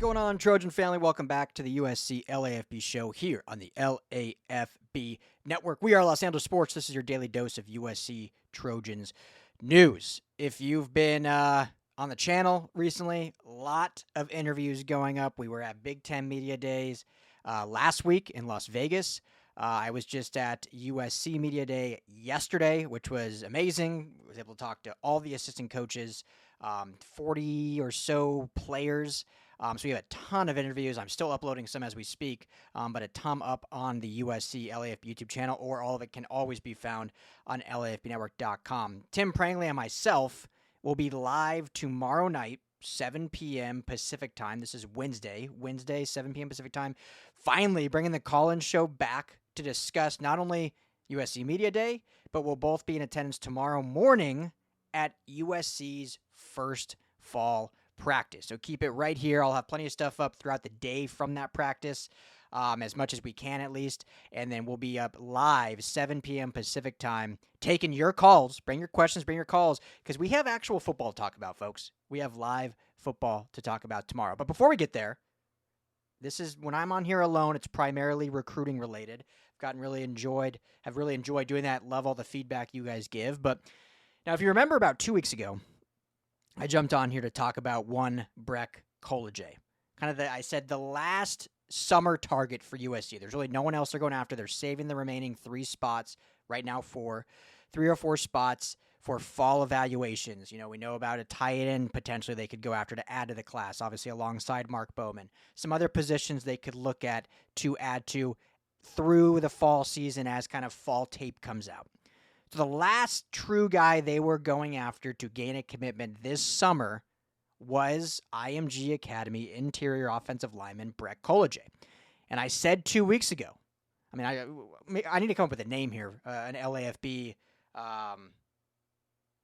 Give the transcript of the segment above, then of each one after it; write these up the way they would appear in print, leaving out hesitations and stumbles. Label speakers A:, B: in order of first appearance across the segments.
A: going on, Trojan family? Welcome back to the USC LAFB show here on the LAFB network. We are Los Angeles Sports. This is your daily dose of USC Trojans news. If you've been on the channel recently, a lot of interviews going up. We were at Big Ten Media Days last week in Las Vegas. I was just at USC Media Day yesterday, which was amazing. I was able to talk to all the assistant coaches, 40 or so players. So we have a ton of interviews. I'm still uploading some as we speak, but a ton up on the USC LAFB YouTube channel, or all of it can always be found on LAFBnetwork.com. Tim Prangley and myself will be live tomorrow night, 7 p.m. Pacific time. This is Wednesday, 7 p.m. Pacific time. Finally bringing the call-in show back to discuss not only USC Media Day, but we'll both be in attendance tomorrow morning at USC's first fall practice. So keep it right here. I'll have plenty of stuff up throughout the day from that practice, as much as we can at least. And then we'll be up live 7 p.m. Pacific time, taking your calls. Bring your questions, bring your calls, because we have actual football to talk about, folks. We have live football to talk about tomorrow. But before we get there, this is when I'm on here alone, it's primarily recruiting related. Have really enjoyed doing that. Love all the feedback you guys give. But now, if you remember about 2 weeks ago, I jumped on here to talk about one Breck Kolojay. I said the last summer target for USC. There's really no one else they're going after. They're saving the remaining 3 spots, right now 3 or 4 spots for fall evaluations. You know, we know about a tight end potentially they could go after to add to the class, obviously alongside Mark Bowman. Some other positions they could look at to add to through the fall season as kind of fall tape comes out. So the last true guy they were going after to gain a commitment this summer was IMG Academy interior offensive lineman Breck Kolojay. And I said 2 weeks ago, I need to come up with a name here, an LAFB, I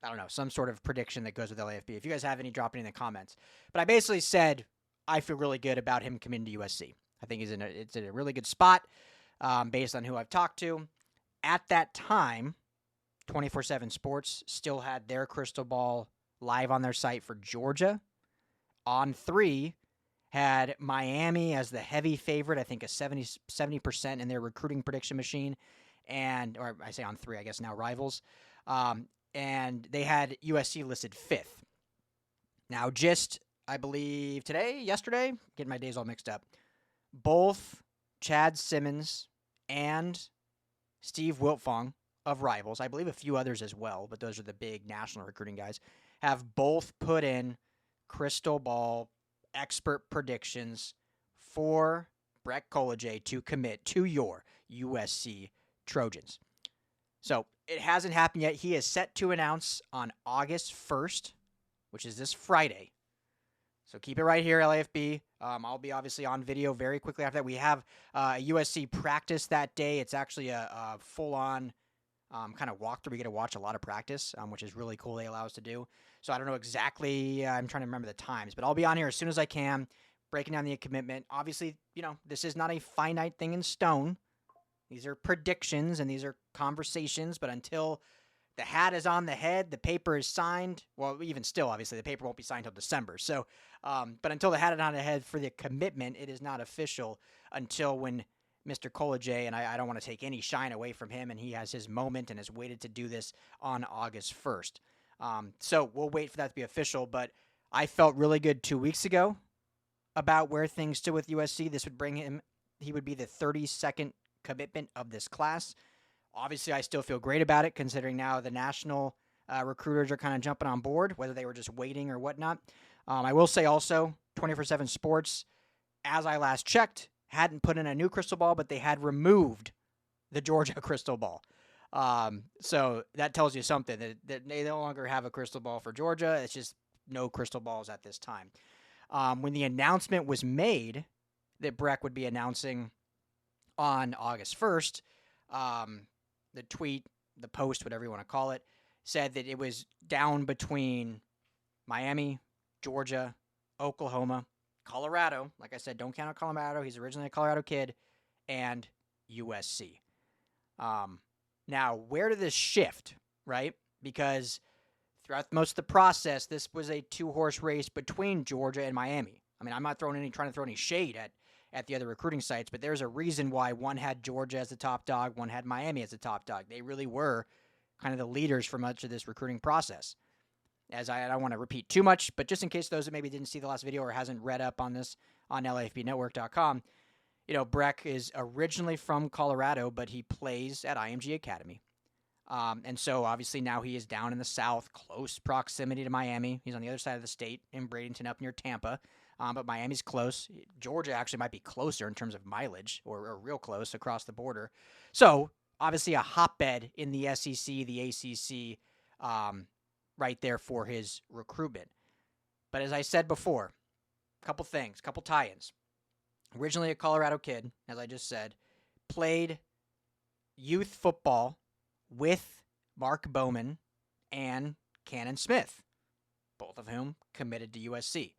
A: don't know, some sort of prediction that goes with LAFB. If you guys have any, drop it in the comments. But I basically said I feel really good about him coming to USC. I think it's in a really good spot based on who I've talked to. At that time, 24/7 Sports still had their crystal ball live on their site for Georgia. On 3, had Miami as the heavy favorite, I think a 70% in their recruiting prediction machine. Or I say on 3, I guess now Rivals. And they had USC listed 5th. Now, just, I believe, yesterday, getting my days all mixed up, both Chad Simmons and Steve Wiltfong of Rivals, I believe a few others as well, but those are the big national recruiting guys, have both put in crystal ball expert predictions for Breck Kolojay to commit to your USC Trojans. So it hasn't happened yet. He is set to announce on August 1st, which is this Friday. So keep it right here, LAFB. I'll be obviously on video very quickly after that. We have a USC practice that day. It's actually a full-on kind of walkthrough. We get to watch a lot of practice, which is really cool they allow us to do. So I don't know exactly. I'm trying to remember the times, but I'll be on here as soon as I can, breaking down the commitment. Obviously, this is not a finite thing in stone. These are predictions and these are conversations, but until the hat is on the head, the paper is signed. Well, even still, obviously, the paper won't be signed until December. So, but until the hat is on the head for the commitment, it is not official until when Mr. Kolojay, and I don't want to take any shine away from him, and he has his moment and has waited to do this on August 1st. So we'll wait for that to be official, but I felt really good 2 weeks ago about where things stood with USC. This would bring him, he would be the 32nd commitment of this class. Obviously, I still feel great about it, considering now the national recruiters are kind of jumping on board, whether they were just waiting or whatnot. I will say also, 24/7 Sports, as I last checked, hadn't put in a new crystal ball, but they had removed the Georgia crystal ball. So that tells you something, that they no longer have a crystal ball for Georgia. It's just no crystal balls at this time. When the announcement was made that Breck would be announcing on August 1st, the tweet, the post, whatever you want to call it, said that it was down between Miami, Georgia, Oklahoma, Colorado. Like I said, don't count out Colorado. He's originally a Colorado kid. And USC. Now, where did this shift, right? Because throughout most of the process, this was a 2-horse race between Georgia and Miami. I mean, I'm not trying to throw any shade at the other recruiting sites, but there's a reason why one had Georgia as the top dog, one had Miami as the top dog. They really were kind of the leaders for much of this recruiting process. As I don't want to repeat too much, but just in case those that maybe didn't see the last video or hasn't read up on this on LAFBnetwork.com, Breck is originally from Colorado, but he plays at IMG Academy. And so obviously now he is down in the South, close proximity to Miami. He's on the other side of the state in Bradenton up near Tampa. But Miami's close. Georgia actually might be closer in terms of mileage or real close across the border. So obviously a hotbed in the SEC, the ACC, right there for his recruitment. But as I said before, a couple things, couple tie-ins. Originally a Colorado kid, as I just said, played youth football with Mark Bowman and Cannon Smith, both of whom committed to USC.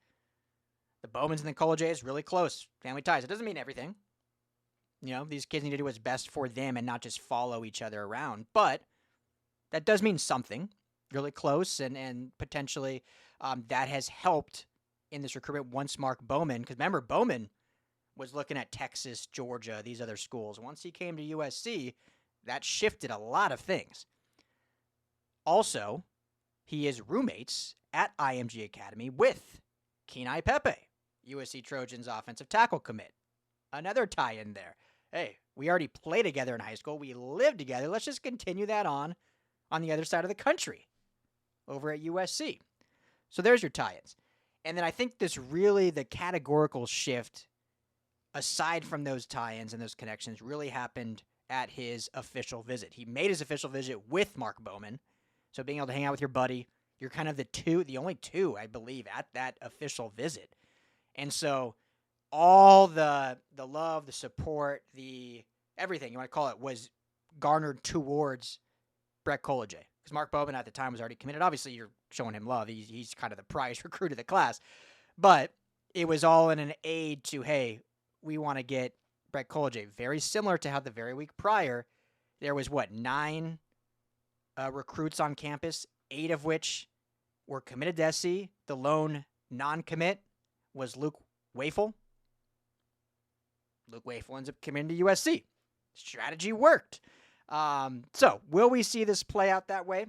A: The Bowmans and the Kolojays really close family ties. It doesn't mean everything. These kids need to do what's best for them and not just follow each other around. But that does mean something. Really close, and potentially that has helped in this recruitment once Mark Bowman, because remember, Bowman was looking at Texas, Georgia, these other schools. Once he came to USC, that shifted a lot of things. Also, he is roommates at IMG Academy with Kenai Pepe, USC Trojans offensive tackle commit. Another tie-in there. Hey, we already played together in high school. We lived together. Let's just continue that on the other side of the country over at USC. So there's your tie-ins. And then I think the categorical shift, aside from those tie-ins and those connections, really happened at his official visit. He made his official visit with Mark Bowman. So being able to hang out with your buddy, you're kind of the only two, I believe, at that official visit. And so all the love, the support, the everything you want to call it was garnered towards Breck Kolojay. Because Mark Bowman at the time was already committed. Obviously, you're showing him love. He's kind of the prize recruit of the class. But it was all in an aid to, hey, we want to get Breck Kolojay. Very similar to how the very week prior, there was, 9 recruits on campus, 8 of which were committed to SC. The lone non-commit was Luke Wafel. Luke Wafel ends up committing to USC. Strategy worked. So will we see this play out that way?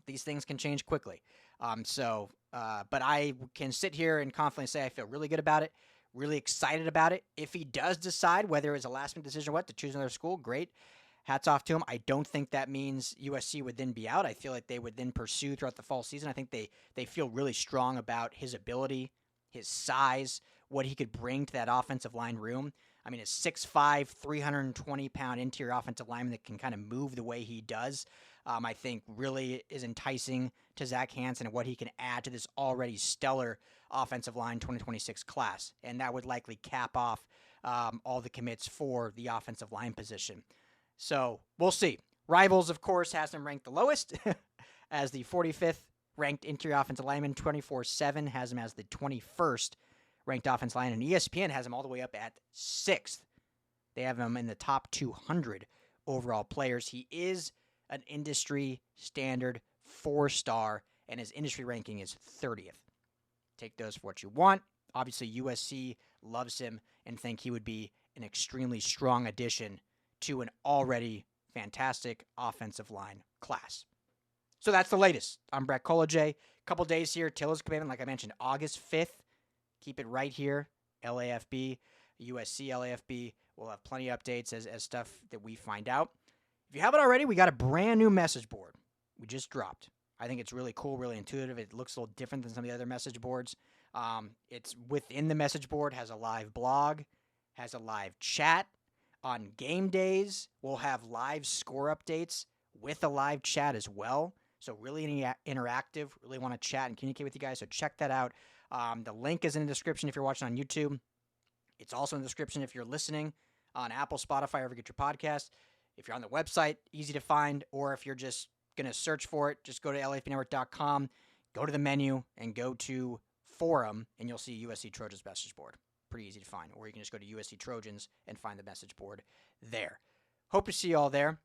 A: These things can change quickly. But I can sit here and confidently say I feel really good about it, really excited about it. If he does decide, whether it's a last-minute decision or what, to choose another school, great. Hats off to him. I don't think that means USC would then be out. I feel like they would then pursue throughout the fall season. I think they feel really strong about his ability, his size, what he could bring to that offensive line room. I mean, a 6'5", 320-pound interior offensive lineman that can kind of move the way he does, I think really is enticing to Zach Hansen and what he can add to this already stellar offensive line 2026 class. And that would likely cap off all the commits for the offensive line position. So we'll see. Rivals, of course, has him ranked the lowest as the 45th ranked interior offensive lineman. 24/7 has him as the 21st ranked offensive line, and ESPN has him all the way up at 6th. They have him in the top 200 overall players. He is an industry standard 4-star, and his industry ranking is 30th. Take those for what you want. Obviously, USC loves him and think he would be an extremely strong addition to an already fantastic offensive line class. So that's the latest on Breck Kolojay. Couple days here till his commitment, like I mentioned, August 5th. Keep it right here, LAFB, USC LAFB. We'll have plenty of updates as stuff that we find out. If you haven't already, we got a brand new message board we just dropped. I think it's really cool, really intuitive. It looks a little different than some of the other message boards. It's within the message board, has a live blog, has a live chat. On game days, we'll have live score updates with a live chat as well. So really interactive, really want to chat and communicate with you guys. So check that out. The link is in the description if you're watching on YouTube. It's also in the description if you're listening on Apple, Spotify, wherever you get your podcast. If you're on the website, easy to find. Or if you're just going to search for it, just go to LAFBnetwork.com, go to the menu, and go to Forum, and you'll see USC Trojans message board. Pretty easy to find. Or you can just go to USC Trojans and find the message board there. Hope to see you all there.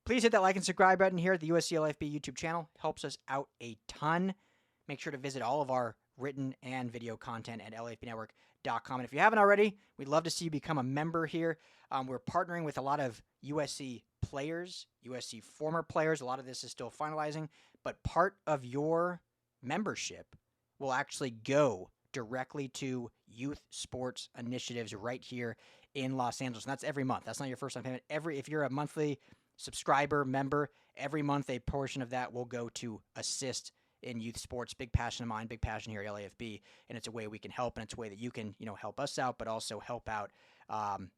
A: Please hit that like and subscribe button here at the USC LAFB YouTube channel. Helps us out a ton. Make sure to visit all of our written and video content at LAFBnetwork.com. And if you haven't already, we'd love to see you become a member here. We're partnering with a lot of USC players, USC former players. A lot of this is still finalizing, but part of your membership will actually go directly to youth sports initiatives right here in Los Angeles. And that's every month. That's not your first time payment. If you're a monthly subscriber member, every month a portion of that will go to assist in youth sports. Big passion of mine, big passion here at LAFB, and it's a way we can help, and it's a way that you can, help us out, but also help out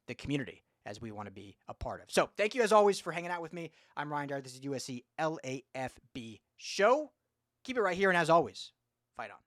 A: the community as we want to be a part of. So thank you as always for hanging out with me. I'm Ryan Dart. This is USC LAFB Show. Keep it right here, and as always, fight on.